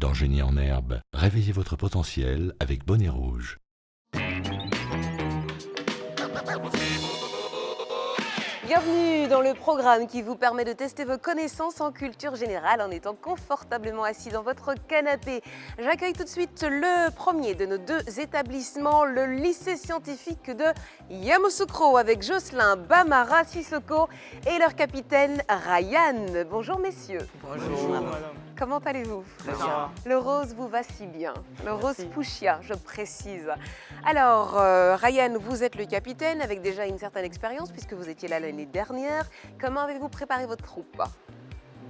Dans Génie en herbe, réveillez votre potentiel avec Bonnet Rouge. Bienvenue dans le programme qui vous permet de tester vos connaissances en culture générale en étant confortablement assis dans votre canapé. J'accueille tout de suite le premier de nos deux établissements, le lycée scientifique de Yamoussoukro avec Jocelyn Bamara Sissoko et leur capitaine Ryan. Bonjour messieurs. Bonjour madame. Comment allez-vous? Très bien. Le rose vous va si bien. Le rose fuchsia, je précise. Alors, Ryan, vous êtes le capitaine avec déjà une certaine expérience puisque vous étiez là l'année dernière. Comment avez-vous préparé votre troupe?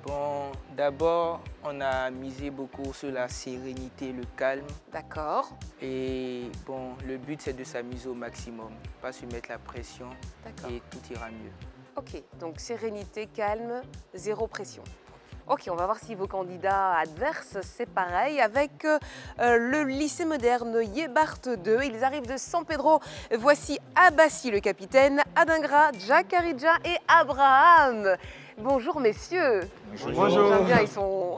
Bon, d'abord, on a misé beaucoup sur la sérénité, le calme. D'accord. Et bon, le but, c'est de s'amuser au maximum, pas se mettre la pression D'accord. et tout ira mieux. Ok, donc sérénité, calme, zéro pression. Ok, on va voir si vos candidats adverses, c'est pareil. Avec le lycée moderne Yebart 2, ils arrivent de San Pedro. Voici Abassi, le capitaine, Adingra, Jakaridja et Abraham. Bonjour messieurs. Bonjour. J'aime bien, ils sont...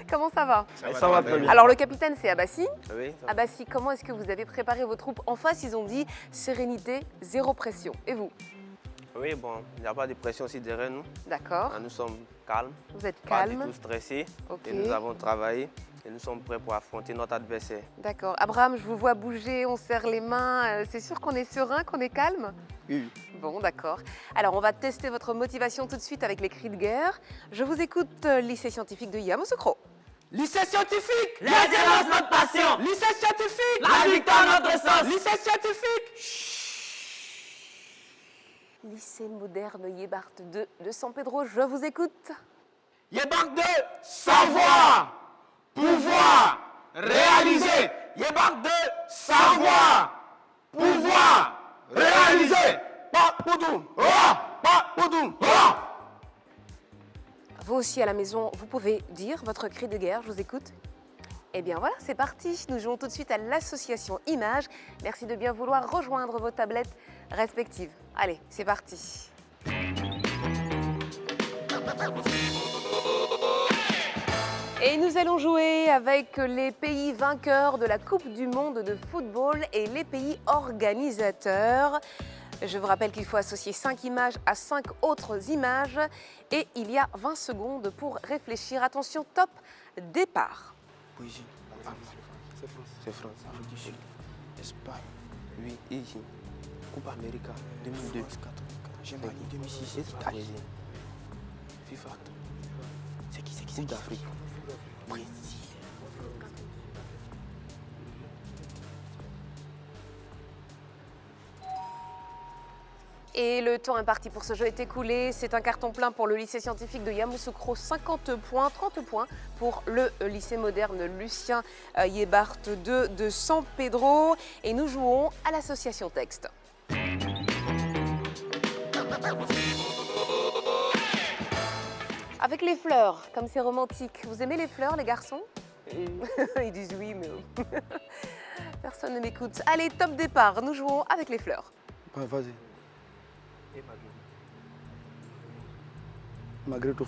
Comment ça va? Ça va très bien. Alors le capitaine, c'est Abassi. Oui. Abassi, comment est-ce que vous avez préparé vos troupes? En face, ils ont dit sérénité, zéro pression. Et vous? Oui, bon, il n'y a pas de pression aussi derrière nous. D'accord. Nous sommes calmes, Vous êtes pas du calme. tout stressés. Ok. Et nous avons travaillé et nous sommes prêts pour affronter notre adversaire. D'accord. Abraham, je vous vois bouger, on serre les mains. C'est sûr qu'on est serein, qu'on est calme? Oui. Bon, d'accord. Alors, on va tester votre motivation tout de suite avec les cris de guerre. Je vous écoute, lycée scientifique de Yamoussoukro. Lycée scientifique, l'excellence notre passion. Lycée scientifique, la victoire notre sens. Lycée scientifique. Lycée moderne Yebart 2 de San Pedro, je vous écoute. Yébark 2, savoir, pouvoir, réaliser. Yébark 2, savoir, pouvoir, réaliser. Pas poudoum, pas poudoum, Vous aussi à la maison, vous pouvez dire votre cri de guerre, je vous écoute. Eh bien voilà, c'est parti. Nous jouons tout de suite à l'association Images. Merci de bien vouloir rejoindre vos tablettes respectives. Allez, c'est parti. Et nous allons jouer avec les pays vainqueurs de la Coupe du monde de football et les pays organisateurs. Je vous rappelle qu'il faut associer 5 images à 5 autres images et il y a 20 secondes pour réfléchir. Attention, top, départ. Brigitte, c'est France. Afrique, Espagne, oui, ici. Coupe América 2002, Germanie 2006, États-Unis, FIFA. C'est qui Coupe d'Afrique. Brésil. Et le temps imparti pour ce jeu est écoulé. C'est un carton plein pour le lycée scientifique de Yamoussoukro, 50 points, 30 points pour le lycée moderne Lucien Yebart 2 de San Pedro. Et nous jouons à l'association texte. Avec les fleurs, comme c'est romantique. Vous aimez les fleurs, les garçons? Ils disent oui, mais personne ne m'écoute. Allez, top départ, nous jouons avec les fleurs. Vas-y. Malgré tout,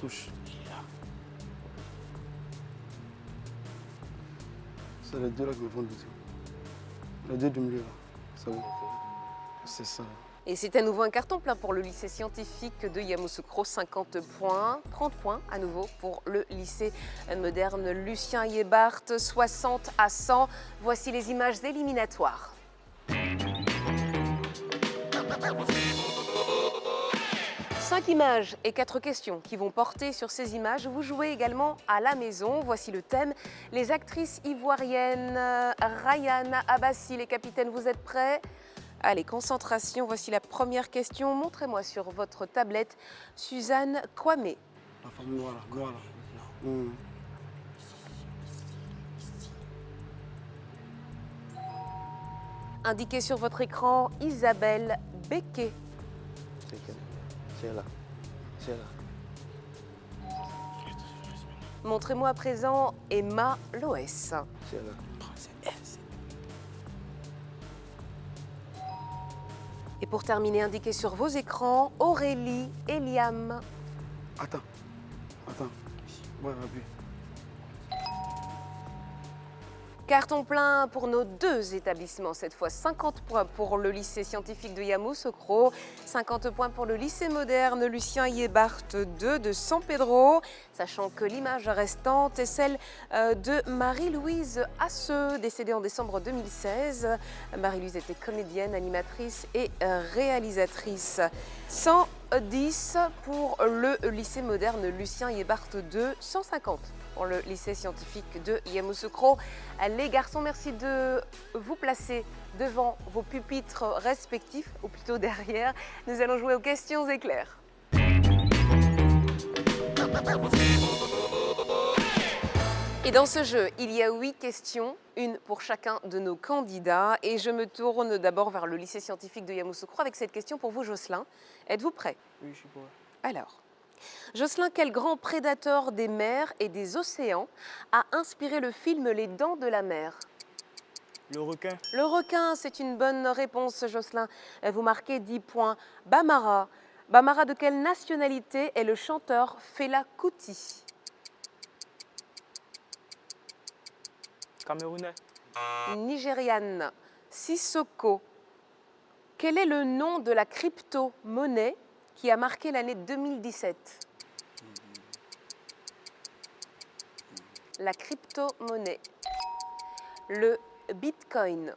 touche. C'est les deux là qui me font douter. Les deux du milieu là. C'est bon. C'est ça. Et c'est à nouveau un carton plein pour le lycée scientifique de Yamoussoukro, 50 points, 30 points à nouveau pour le lycée moderne Lucien Yebart, 60 à 100. Voici les images éliminatoires. Cinq images et 4 questions qui vont porter sur ces images. Vous jouez également à la maison. Voici le thème. Les actrices ivoiriennes, Ryan, Abassi, les capitaines, vous êtes prêts? Allez, concentration, voici la première question. Montrez-moi sur votre tablette Suzanne Kwame. La femme noire là. Indiquez sur votre écran Isabelle Becquet. C'est quelle? C'est là. Montrez-moi à présent Emma Loès. C'est là. C'est elle. Et pour terminer, indiquez sur vos écrans Aurélie et Liam. Attends. Ouais, appuie. Carton plein pour nos deux établissements, cette fois 50 points pour le lycée scientifique de Yamoussoukro, 50 points pour le lycée moderne Lucien Yébart II de San Pedro, sachant que l'image restante est celle de Marie-Louise Asseux, décédée en décembre 2016. Marie-Louise était comédienne, animatrice et réalisatrice. 110 pour le lycée moderne Lucien Yébart II, 150 pour le lycée scientifique de Yamoussoukro. Les garçons, merci de vous placer devant vos pupitres respectifs, ou plutôt derrière. Nous allons jouer aux questions éclairs. Et dans ce jeu, il y a 8 questions, une pour chacun de nos candidats. Et je me tourne d'abord vers le lycée scientifique de Yamoussoukro avec cette question pour vous, Jocelyn. Êtes-vous prêt? Oui, je suis prêt. Alors, Jocelyn, quel grand prédateur des mers et des océans a inspiré le film Les Dents de la Mer? Le requin. Le requin, c'est une bonne réponse, Jocelyn. Vous marquez 10 points. Bambara. Bambara, de quelle nationalité est le chanteur Fela Kuti? Camerounais. Nigériane. Sissoko. Quel est le nom de la crypto-monnaie qui a marqué l'année 2017? La crypto-monnaie. Le Bitcoin.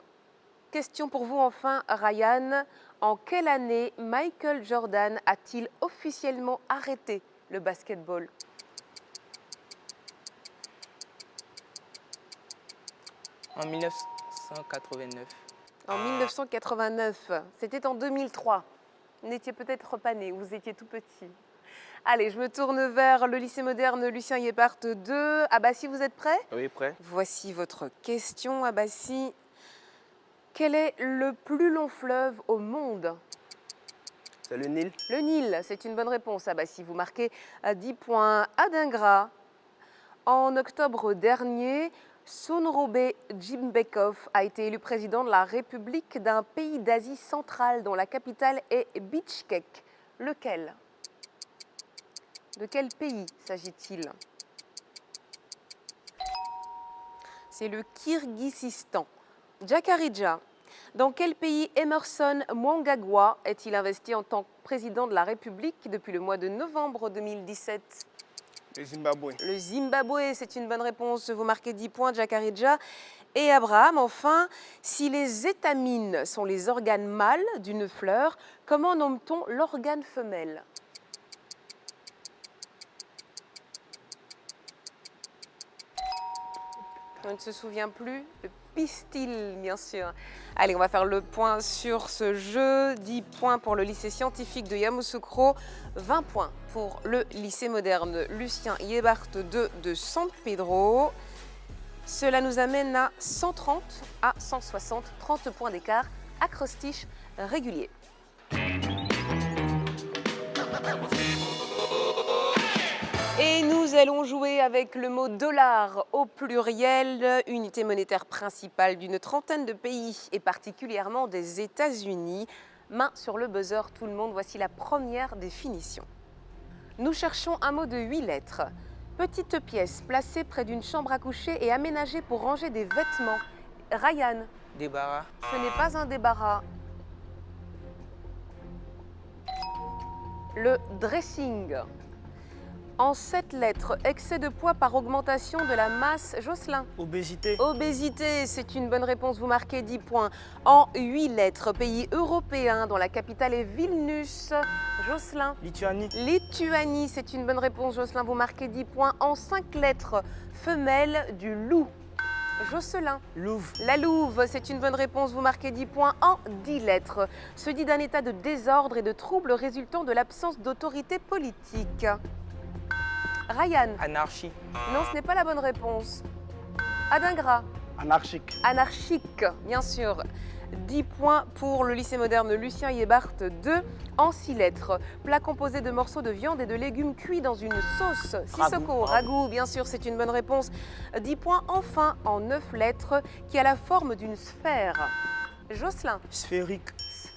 Question pour vous enfin, Ryan. En quelle année Michael Jordan a-t-il officiellement arrêté le basketball? En 1989. En 1989. C'était en 2003. Vous n'étiez peut-être pas né, vous étiez tout petit. Allez, je me tourne vers le lycée moderne Lucien Yébart II. Abassi, vous êtes prêt? Oui, prêt. Voici votre question, Abassi. Quel est le plus long fleuve au monde? C'est le Nil. Le Nil, c'est une bonne réponse, Abassi. Vous marquez 10 points. Adingra. En octobre dernier, Sunrobe Jimbekov a été élu président de la République d'un pays d'Asie centrale dont la capitale est Bichkek. Lequel? De quel pays s'agit-il? C'est le Kirghizistan. Jakarija. Dans quel pays Emerson Mnangagwa est-il investi en tant que président de la République depuis le mois de novembre 2017? Le Zimbabwe. Le Zimbabwe, c'est une bonne réponse. Vous marquez 10 points, Jakarija. Et Abraham, enfin, si les étamines sont les organes mâles d'une fleur, comment nomme-t-on l'organe femelle? On ne se souvient plus. Le pistil, bien sûr. Allez, on va faire le point sur ce jeu. 10 points pour le lycée scientifique de Yamoussoukro, 20 points pour le lycée moderne Lucien Yébart II de San Pedro. Cela nous amène à 130 à 160, 30 points d'écart, acrostiche régulier. Et nous allons jouer avec le mot dollar au pluriel, unité monétaire principale d'une trentaine de pays et particulièrement des États-Unis. Main sur le buzzer, tout le monde, voici la première définition. Nous cherchons un mot de 8 lettres. Petite pièce placée près d'une chambre à coucher et aménagée pour ranger des vêtements. Ryan, Débarras. ce n'est pas un débarras. Le dressing. En 7 lettres, excès de poids par augmentation de la masse. Jocelyn. Obésité. Obésité, c'est une bonne réponse, vous marquez 10 points. En 8 lettres, pays européen dont la capitale est Vilnius. Jocelyn. Lituanie. Lituanie, c'est une bonne réponse, Jocelyn, vous marquez 10 points. En 5 lettres, femelle du loup. Jocelyn. Louvre. La Louve, c'est une bonne réponse, vous marquez 10 points. En 10 lettres, se dit d'un état de désordre et de trouble résultant de l'absence d'autorité politique. Ryan. Anarchie. Non, ce n'est pas la bonne réponse. Adingra. Anarchique. Anarchique, bien sûr. 10 points pour le lycée moderne Lucien Yébart II. En 6 lettres, plat composé de morceaux de viande et de légumes cuits dans une sauce. Sissoko, ragoût, bien sûr, c'est une bonne réponse. 10 points enfin en 9 lettres, qui a la forme d'une sphère. Jocelyn. Sphérique.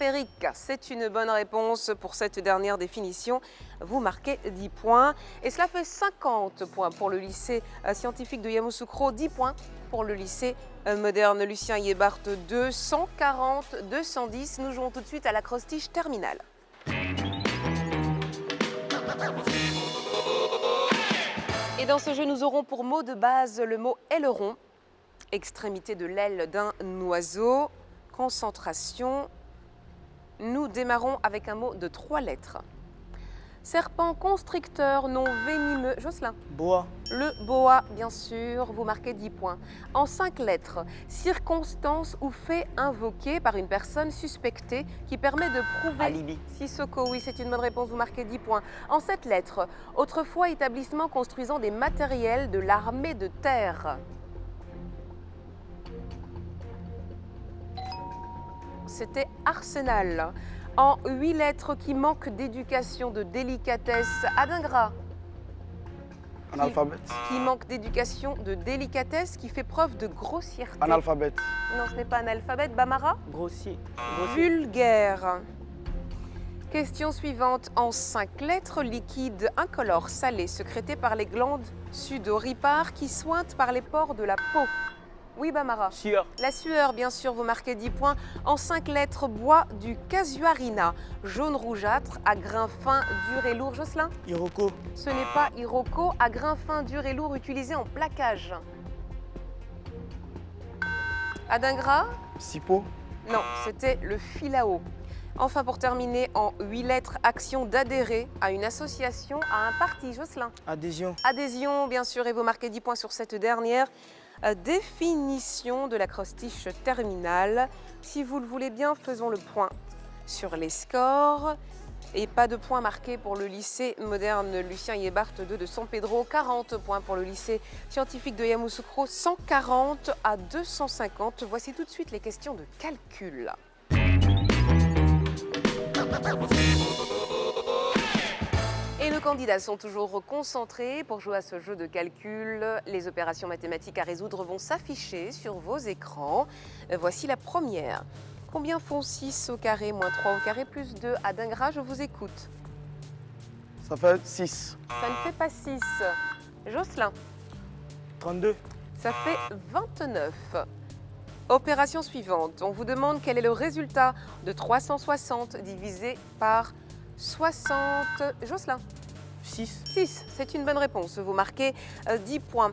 atmosphérique. C'est une bonne réponse pour cette dernière définition. Vous marquez 10 points. Et cela fait 50 points pour le lycée scientifique de Yamoussoukro, 10 points pour le lycée moderne Lucien Yébart 2, 140, 210. Nous jouons tout de suite à l'acrostiche terminale. Et dans ce jeu, nous aurons pour mot de base le mot aileron, extrémité de l'aile d'un oiseau. Concentration. Nous démarrons avec un mot de 3 lettres. Serpent constricteur non venimeux. Jocelyn. Boa. Le boa, bien sûr, vous marquez 10 points. En 5 lettres, circonstance ou fait invoqué par une personne suspectée qui permet de prouver... Alibi. Sissoko, oui, c'est une bonne réponse, vous marquez 10 points. En 7 lettres, autrefois établissement construisant des matériels de l'armée de terre. C'était Arsenal. En 8 lettres qui manquent d'éducation, de délicatesse, Adingra. Analphabète. Qui manque d'éducation, de délicatesse, qui fait preuve de grossièreté. Analphabète. Non, ce n'est pas analphabète. Bamara. Grossier. Vulgaire. Question suivante. En 5 lettres, liquide incolore salé sécrété par les glandes sudoripares qui sointent par les pores de la peau. Oui, Bamara. Sueur. La sueur, bien sûr, vous marquez 10 points. En 5 lettres, bois du casuarina, jaune rougeâtre, à grain fin, dur et lourd. Jocelyn. Iroko. Ce n'est pas Iroko, à grain fin, dur et lourd, utilisé en plaquage. Adingra. Sipo. Non, c'était le filao. Enfin, pour terminer, en 8 lettres, action d'adhérer à une association, à un parti. Jocelyn. Adhésion. Adhésion, bien sûr, et vous marquez 10 points sur cette dernière. Définition de l'acrostiche terminale. Si vous le voulez bien, faisons le point sur les scores. Et pas de points marqués pour le lycée moderne Lucien Yébart 2 de San Pedro. 40 points pour le lycée scientifique de Yamoussoukro. 140 à 250. Voici tout de suite les questions de calcul. Et nos candidats sont toujours concentrés pour jouer à ce jeu de calcul. Les opérations mathématiques à résoudre vont s'afficher sur vos écrans. Voici la première. Combien font 6 au carré moins 3 au carré plus 2? Adingra, je vous écoute. Ça fait 6. Ça ne fait pas 6. Jocelyn. 32. Ça fait 29. Opération suivante. On vous demande quel est le résultat de 360 divisé par 60. Jocelyn. 6. 6, c'est une bonne réponse. Vous marquez 10 points.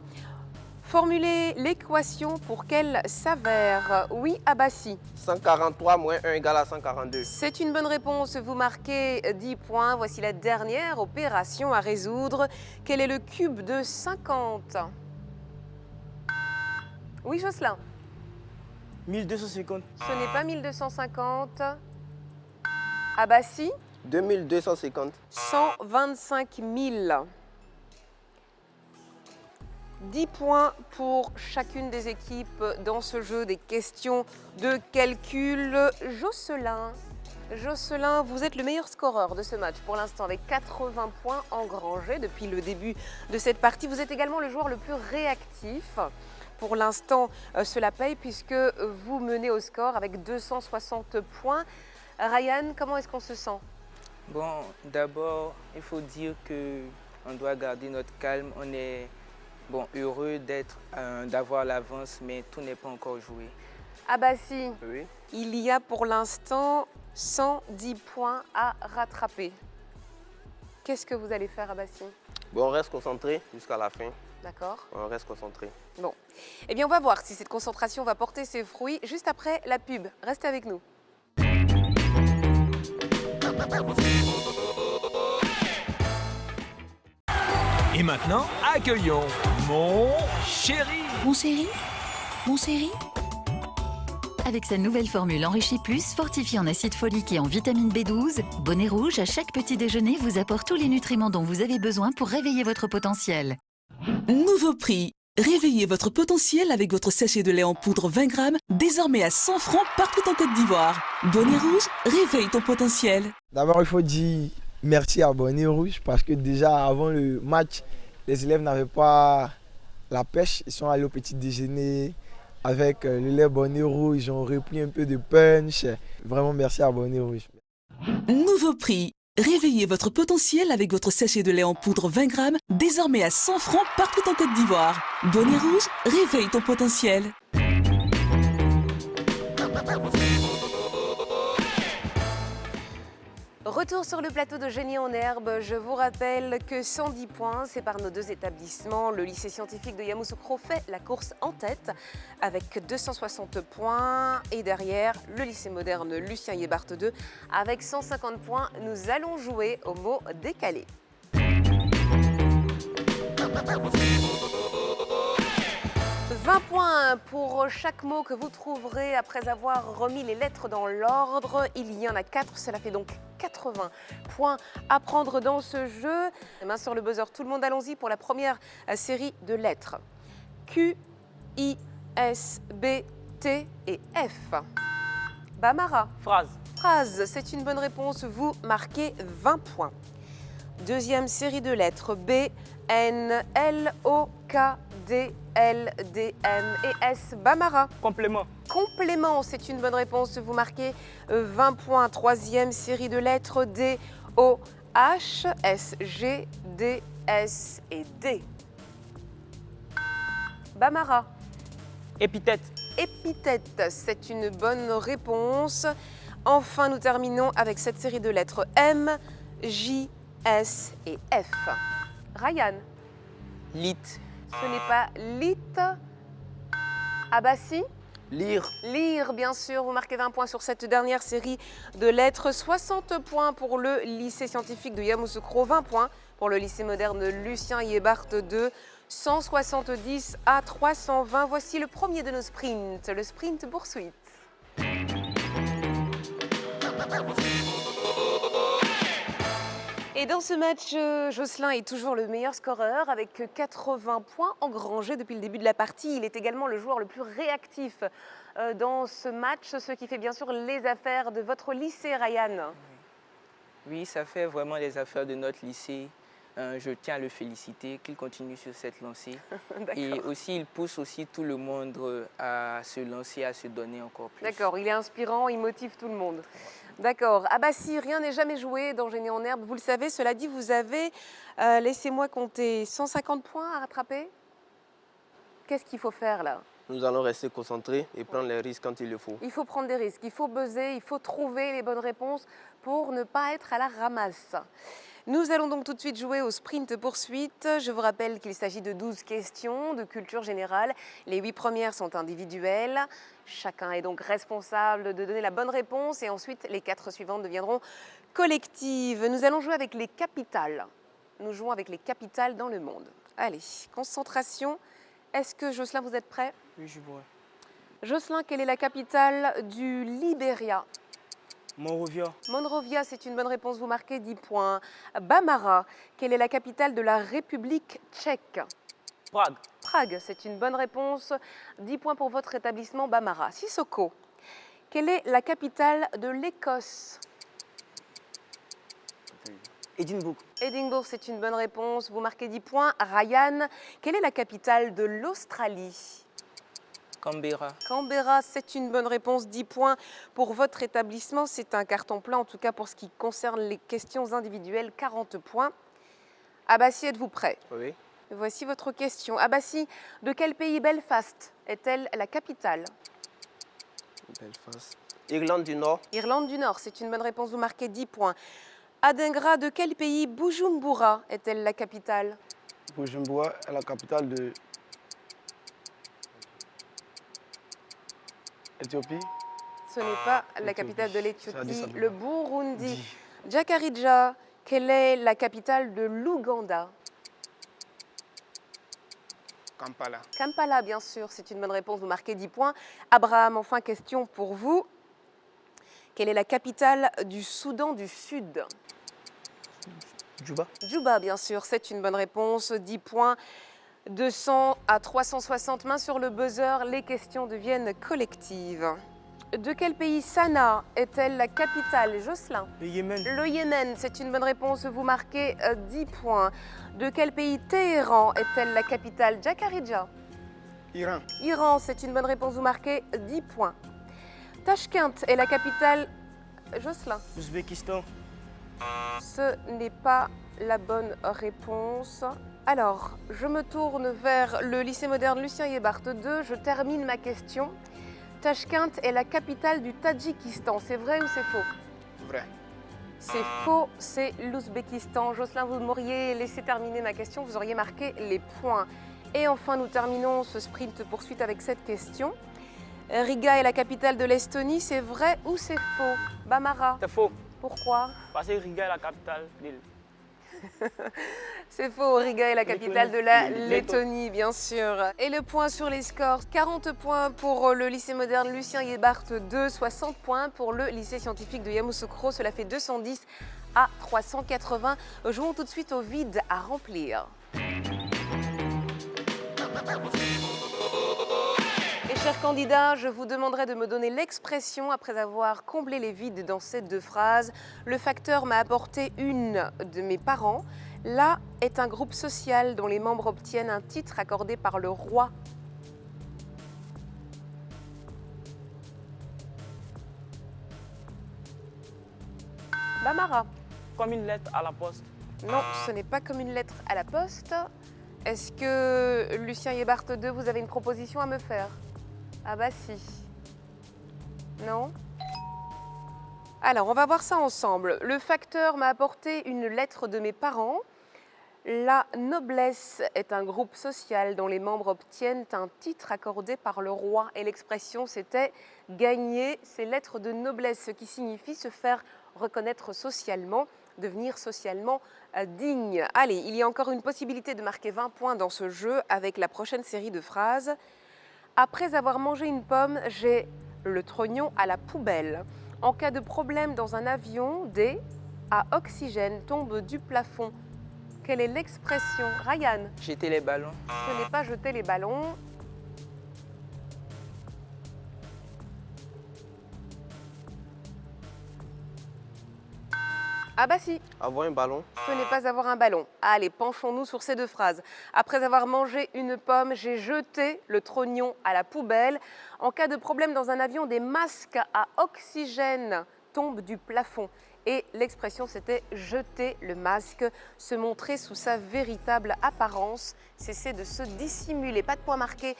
Formulez l'équation pour qu'elle s'avère. Oui, Abassi. 143 moins 1 égale à 142. C'est une bonne réponse. Vous marquez 10 points. Voici la dernière opération à résoudre. Quel est le cube de 50? Oui, Jocelyn. 1250. Ce n'est pas 1250. Abassi. 2250. 125 000. 10 points pour chacune des équipes dans ce jeu des questions de calcul. Jocelyn, vous êtes le meilleur scoreur de ce match pour l'instant avec 80 points engrangés depuis le début de cette partie. Vous êtes également le joueur le plus réactif. Pour l'instant, cela paye puisque vous menez au score avec 260 points. Ryan, comment est-ce qu'on se sent? Bon, d'abord, il faut dire qu'on doit garder notre calme. On est heureux d'avoir l'avance, mais tout n'est pas encore joué. Abassi, Oui. il y a pour l'instant 110 points à rattraper. Qu'est-ce que vous allez faire, Abassi? Bon, on reste concentré jusqu'à la fin. D'accord. On reste concentré. Bon. Eh bien, on va voir si cette concentration va porter ses fruits juste après la pub. Restez avec nous. Et maintenant, accueillons mon chéri. Mon chéri? Mon chéri? Avec sa nouvelle formule Enrichie Plus, fortifiée en acide folique et en vitamine B12, Bonnet Rouge, à chaque petit déjeuner, vous apporte tous les nutriments dont vous avez besoin pour réveiller votre potentiel. Nouveau prix. Réveillez votre potentiel avec votre sachet de lait en poudre 20 grammes, désormais à 100 francs partout en Côte d'Ivoire. Bonnet Rouge, réveille ton potentiel. D'abord, il faut dire merci à Bonnet Rouge parce que déjà avant le match, les élèves n'avaient pas la pêche. Ils sont allés au petit déjeuner avec le lait Bonnet Rouge, ont repris un peu de punch. Vraiment, merci à Bonnet Rouge. Nouveau prix. Réveillez votre potentiel avec votre sachet de lait en poudre 20 grammes, désormais à 100 francs partout en Côte d'Ivoire. Bonnet Rouge, réveille ton potentiel. Retour sur le plateau de Génie en herbe. Je vous rappelle que 110 points, c'est par nos deux établissements. Le lycée scientifique de Yamoussoukro fait la course en tête avec 260 points. Et derrière, le lycée moderne Lucien Yébart II avec 150 points. Nous allons jouer au mot décalé. 20 points pour chaque mot que vous trouverez après avoir remis les lettres dans l'ordre. Il y en a 4, cela fait donc 80 points à prendre dans ce jeu. Main sur le buzzer, tout le monde, allons-y pour la première série de lettres. Q, I, S, B, T et F. Bamara. Phrase. Phrase, c'est une bonne réponse, vous marquez 20 points. Deuxième série de lettres, B, N, L, O, K, D, L, D, M et S. Bamara. Complément. Complément, c'est une bonne réponse, vous marquez 20 points. Troisième série de lettres, D, O, H, S, G, D, S et D. Bamara. Épithète. Épithète, c'est une bonne réponse. Enfin, nous terminons avec cette série de lettres M, J, S et F. Ryan. Lit. Ce n'est pas lit. Abassi. Lire. Lire, bien sûr. Vous marquez 20 points sur cette dernière série de lettres. 60 points pour le lycée scientifique de Yamoussoukro. 20 points pour le lycée moderne Lucien Yébart II. 170 à 320. Voici le premier de nos sprints, le sprint poursuite. Et dans ce match, Jocelyn est toujours le meilleur scoreur avec 80 points engrangés depuis le début de la partie. Il est également le joueur le plus réactif dans ce match, ce qui fait bien sûr les affaires de votre lycée, Ryan. Oui, ça fait vraiment les affaires de notre lycée. Je tiens à le féliciter, qu'il continue sur cette lancée. Et aussi, il pousse aussi tout le monde à se lancer, à se donner encore plus. D'accord, il est inspirant, il motive tout le monde. D'accord. Abassi, rien n'est jamais joué dans Génie en herbe. Vous le savez, cela dit, vous avez, laissez-moi compter, 150 points à rattraper. Qu'est-ce qu'il faut faire là? Nous allons rester concentrés et prendre les risques quand il le faut. Il faut prendre des risques, il faut buzzer, il faut trouver les bonnes réponses pour ne pas être à la ramasse. Nous allons donc tout de suite jouer au sprint poursuite. Je vous rappelle qu'il s'agit de 12 questions de culture générale. Les 8 premières sont individuelles. Chacun est donc responsable de donner la bonne réponse et ensuite les 4 suivantes deviendront collectives. Nous allons jouer avec les capitales. Nous jouons avec les capitales dans le monde. Allez, concentration. Est-ce que Jocelyn, vous êtes prêt? Oui, je vois. Jocelyn, quelle est la capitale du Libéria? Monrovia. Monrovia, c'est une bonne réponse, vous marquez 10 points. Bamara, quelle est la capitale de la République tchèque? Prague. Prague, c'est une bonne réponse, 10 points pour votre établissement Bamara. Sissoko, quelle est la capitale de l'Écosse? Édimbourg. Édimbourg, c'est une bonne réponse, vous marquez 10 points. Ryan, quelle est la capitale de l'Australie? Canberra. Canberra, c'est une bonne réponse, 10 points pour votre établissement. C'est un carton plein, en tout cas pour ce qui concerne les questions individuelles, 40 points. Abassi, êtes-vous prêt? Oui. Voici votre question. Abassi, de quel pays Belfast est-elle la capitale? Belfast. Irlande du Nord. Irlande du Nord, c'est une bonne réponse, vous marquez 10 points. Adingra, de quel pays Bujumbura est-elle la capitale? Bujumbura est la capitale de Éthiopie. Ce n'est pas la capitale de C'est Addis l'Éthiopie, Abeba. le Burundi. Jakarija, quelle est la capitale de l'Ouganda? Kampala. Kampala, bien sûr, c'est une bonne réponse, vous marquez 10 points. Abraham, enfin, question pour vous. Quelle est la capitale du Soudan du Sud? Djouba. Djouba, bien sûr, c'est une bonne réponse, 10 points. 200 à 360 mains sur le buzzer, les questions deviennent collectives. De quel pays Sanaa est-elle la capitale? Jocelyn. Le Yémen. Le Yémen, c'est une bonne réponse, vous marquez 10 points. De quel pays Téhéran est-elle la capitale? Jakarija. Iran. Iran, c'est une bonne réponse, vous marquez 10 points. Tashkent est la capitale... Jocelyn. Ouzbékistan. Ce n'est pas la bonne réponse. Alors, je me tourne vers le lycée moderne Lucien Yébart 2. Je termine ma question. Tashkent est la capitale du Tadjikistan. C'est vrai ou c'est faux? Vrai. C'est faux, c'est l'Ouzbékistan. Jocelyn, vous m'auriez laissé terminer ma question, vous auriez marqué les points. Et enfin, nous terminons ce sprint poursuite avec cette question. Riga est la capitale de l'Estonie. C'est vrai ou c'est faux? Bamara. C'est faux. Pourquoi? Parce que Riga est la capitale de C'est faux, Riga est la capitale de la Lettonie, bien sûr. Et le point sur les scores, 40 points pour le lycée moderne Lucien Yébart 2, 60 points pour le lycée scientifique de Yamoussoukro. Cela fait 210 à 380. Jouons tout de suite au vide à remplir. Et chers candidats, je vous demanderai de me donner l'expression après avoir comblé les vides dans ces deux phrases. Le facteur m'a apporté une de mes parents. Là est un groupe social dont les membres obtiennent un titre accordé par le roi. Bamara. Comme une lettre à la poste. Non, ce n'est pas comme une lettre à la poste. Est-ce que, Lucien Yébart 2, vous avez une proposition à me faire? Ah bah si. Non? Alors, on va voir ça ensemble. Le facteur m'a apporté une lettre de mes parents. La noblesse est un groupe social dont les membres obtiennent un titre accordé par le roi. Et l'expression, c'était gagner ces lettres de noblesse, ce qui signifie se faire reconnaître socialement, devenir socialement digne. Allez, il y a encore une possibilité de marquer 20 points dans ce jeu avec la prochaine série de phrases. Après avoir mangé une pomme, j'ai le trognon à la poubelle. En cas de problème dans un avion, des à oxygène tombent du plafond. Quelle est l'expression? Ryan. Jeter les ballons. Ce n'est pas jeter les ballons. Ah bah si. Avoir un ballon. Ce n'est pas avoir un ballon. Allez, penchons-nous sur ces deux phrases. Après avoir mangé une pomme, j'ai jeté le trognon à la poubelle. En cas de problème dans un avion, des masques à oxygène tombent du plafond. Et l'expression, c'était jeter le masque, se montrer sous sa véritable apparence, cesser de se dissimuler. Pas de point marqué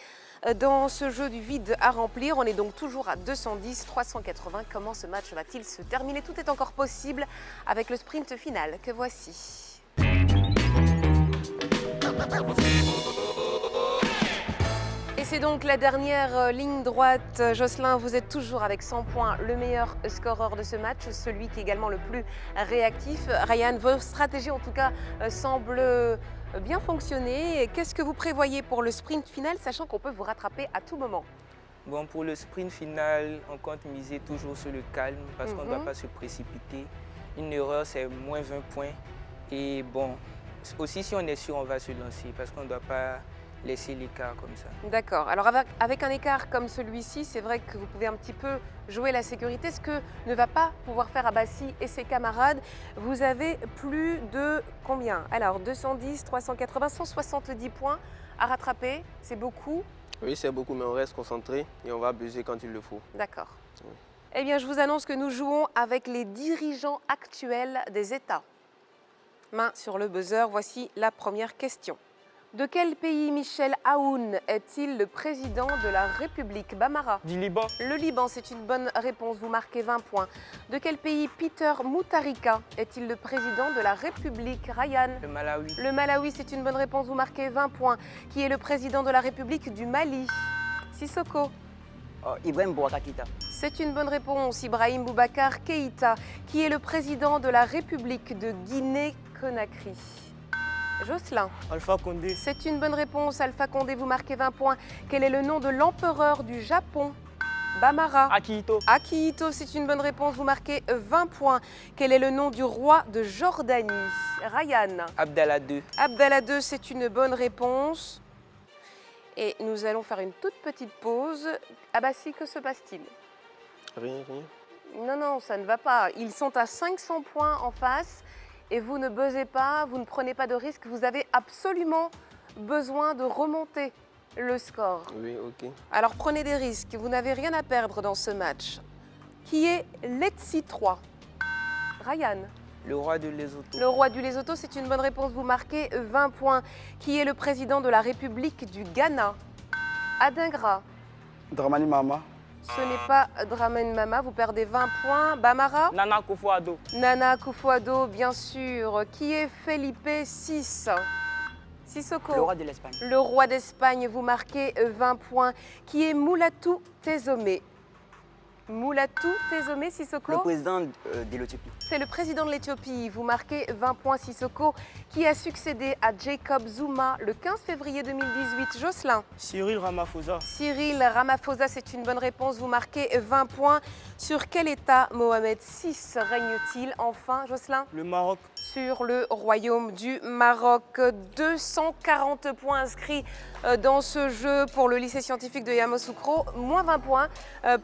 dans ce jeu du vide à remplir. On est donc toujours à 210, 380. Comment ce match va-t-il se terminer? Tout est encore possible avec le sprint final que voici. Et c'est donc la dernière ligne droite. Jocelyn, vous êtes toujours avec 100 points, le meilleur scoreur de ce match, celui qui est également le plus réactif. Ryan, vos stratégies en tout cas semblent bien fonctionner. Qu'est-ce que vous prévoyez pour le sprint final, sachant qu'on peut vous rattraper à tout moment? Bon, pour le sprint final, on compte miser toujours sur le calme parce qu'on ne doit pas se précipiter. Une erreur, c'est moins 20 points. Et bon, aussi si on est sûr, on va se lancer parce qu'on ne doit pas laisser l'écart comme ça. D'accord. Alors avec un écart comme celui-ci, c'est vrai que vous pouvez un petit peu jouer la sécurité, ce que ne va pas pouvoir faire Abassi et ses camarades. Vous avez plus de combien? Alors 210, 380, 170 points à rattraper, c'est beaucoup? Oui, c'est beaucoup, mais on reste concentré et on va buzzer quand il le faut. D'accord. Oui. Eh bien, je vous annonce que nous jouons avec les dirigeants actuels des États. Main sur le buzzer, voici la première question. De quel pays Michel Aoun est-il le président de la République? Bamara. Du Liban. Le Liban, c'est une bonne réponse, vous marquez 20 points. De quel pays Peter Mutharika est-il le président de la République? Ryan. Le Malawi. Le Malawi, c'est une bonne réponse, vous marquez 20 points. Qui est le président de la République du Mali? Sissoko. Ibrahim Boubacar Keïta. C'est une bonne réponse, Ibrahim Boubacar Keïta. Qui est le président de la République de Guinée-Conakry? Jocelyn. Alpha Condé. C'est une bonne réponse, Alpha Condé, vous marquez 20 points. Quel est le nom de l'empereur du Japon? Bamara. Akihito. Akihito, c'est une bonne réponse, vous marquez 20 points. Quel est le nom du roi de Jordanie? Ryan. Abdallah II. Abdallah II, c'est une bonne réponse. Et nous allons faire une toute petite pause. Abassi, que se passe-t-il? Rien. Non, non, ça ne va pas. Ils sont à 500 points en face. Et vous ne buzzez pas, vous ne prenez pas de risque, vous avez absolument besoin de remonter le score. Oui, ok. Alors prenez des risques, vous n'avez rien à perdre dans ce match. Qui est Letzi 3? Ryan. Le roi de Lesotho. Le roi du Lesotho, c'est une bonne réponse, vous marquez 20 points. Qui est le président de la République du Ghana? Adingra. Dramani Mama. Ce n'est pas Dramani Mama, vous perdez 20 points. Bamara. Nana Akufo-Addo. Nana Akufo-Addo, bien sûr. Qui est Felipe VI? Sissoko. Le roi de l'Espagne. Le roi d'Espagne, vous marquez 20 points. Qui est Moulatou Tezomé? Moulatou Tezomé, Sissoko. Le président de l'Éthiopie. C'est le président de l'Éthiopie. Vous marquez 20 points, Sissoko, qui a succédé à Jacob Zuma le 15 février 2018. Jocelyn. Cyril Ramaphosa. Cyril Ramaphosa, c'est une bonne réponse. Vous marquez 20 points. Sur quel État Mohamed VI règne-t-il enfin, Jocelyn? Le Maroc. Sur le royaume du Maroc. 240 points inscrits dans ce jeu pour le lycée scientifique de Yamoussoukro. Moins 20 points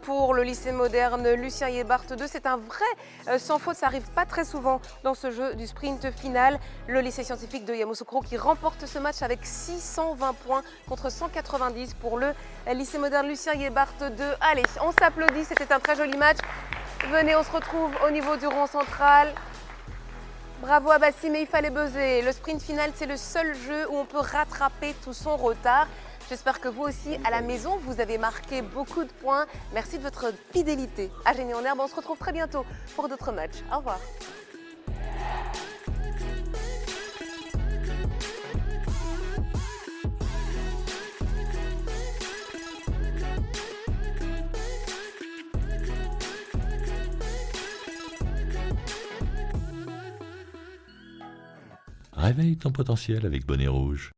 pour le lycée moderne Lucien Yébart 2. C'est un vrai sans faute, ça n'arrive pas très souvent dans ce jeu du sprint final. Le lycée scientifique de Yamoussoukro qui remporte ce match avec 620 points contre 190 pour le lycée moderne Lucien Yébart 2. Allez, on s'applaudit, c'était un très joli match. Venez, on se retrouve au niveau du rond central. Bravo à Bassim, mais il fallait buzzer. Le sprint final, c'est le seul jeu où on peut rattraper tout son retard. J'espère que vous aussi, à la maison, vous avez marqué beaucoup de points. Merci de votre fidélité à Génie en Herbe. On se retrouve très bientôt pour d'autres matchs. Au revoir. Réveille ton potentiel avec Bonnet Rouge.